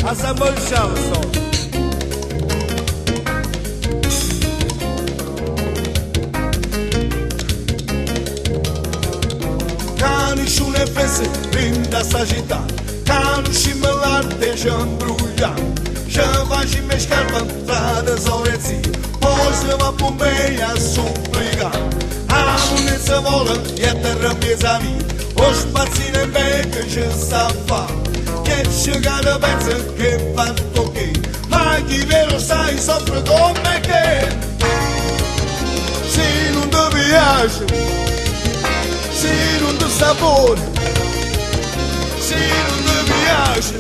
Asta bonne chanson. Cani și une fese prin a s'agita, cani și mălar deja îmbruiat. Și va și meșcarpa strada zaureții, poți să mă pombeia supliga. Amune să volă, e terra pesami, o spazzina in becca ci sa fa. Che c'è pensa che fa tocchi, ma chi vero sai soffre come che. Se non ti piace, se non ti sapore, se non ti piace.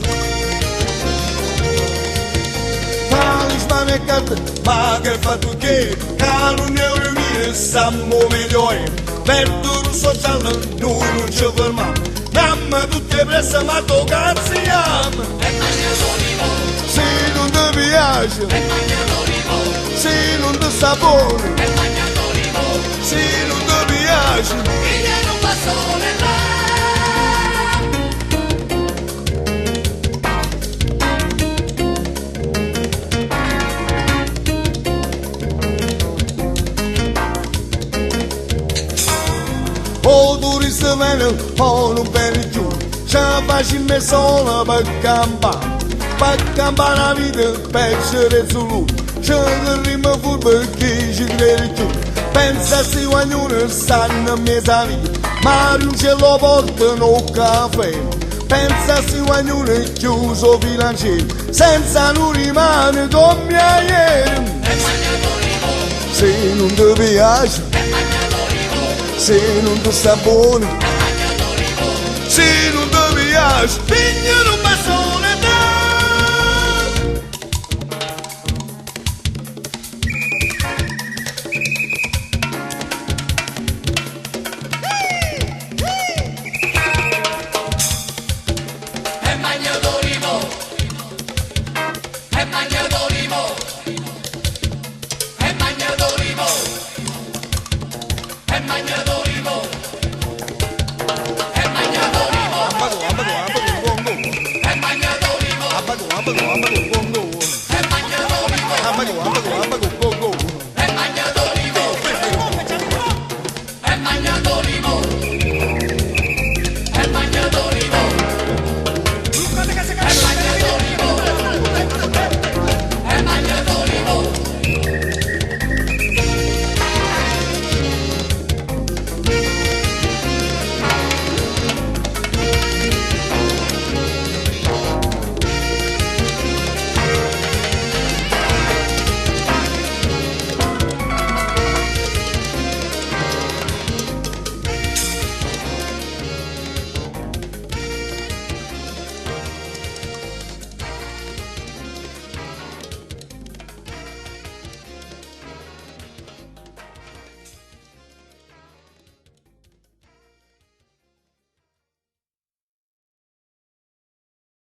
Talismane e carte, ma che fa tu che? Che non ne riunire siamo migliori. Perdo un sociale, noi non ci fermiamo. Mamma tutte presse ma toccarsiamo. E mangiato vivo, Se non ti piace, e mangiato vivo, se non ti sapore, e mangiato vivo, se non ti piace. che non passo nella. O turista vene o non viene giù, ce la facci me sola per campare la vita per essere solo. Ce la rima furba che ci crede più, pensa se ognuno stanno a mezza vita, ma non ce lo portano caffè. Pensa se ognuno è chiuso bilanciere, senza non rimane come ieri. E mangiato vivo, Se non ti piace, e mangiato vivo, se non ti sta buono, e mangiato vivo, se non ti piace, piglia non mi soledad. e mangiato vivo, e mangiato vivo, e mangiato vivo, e mangiato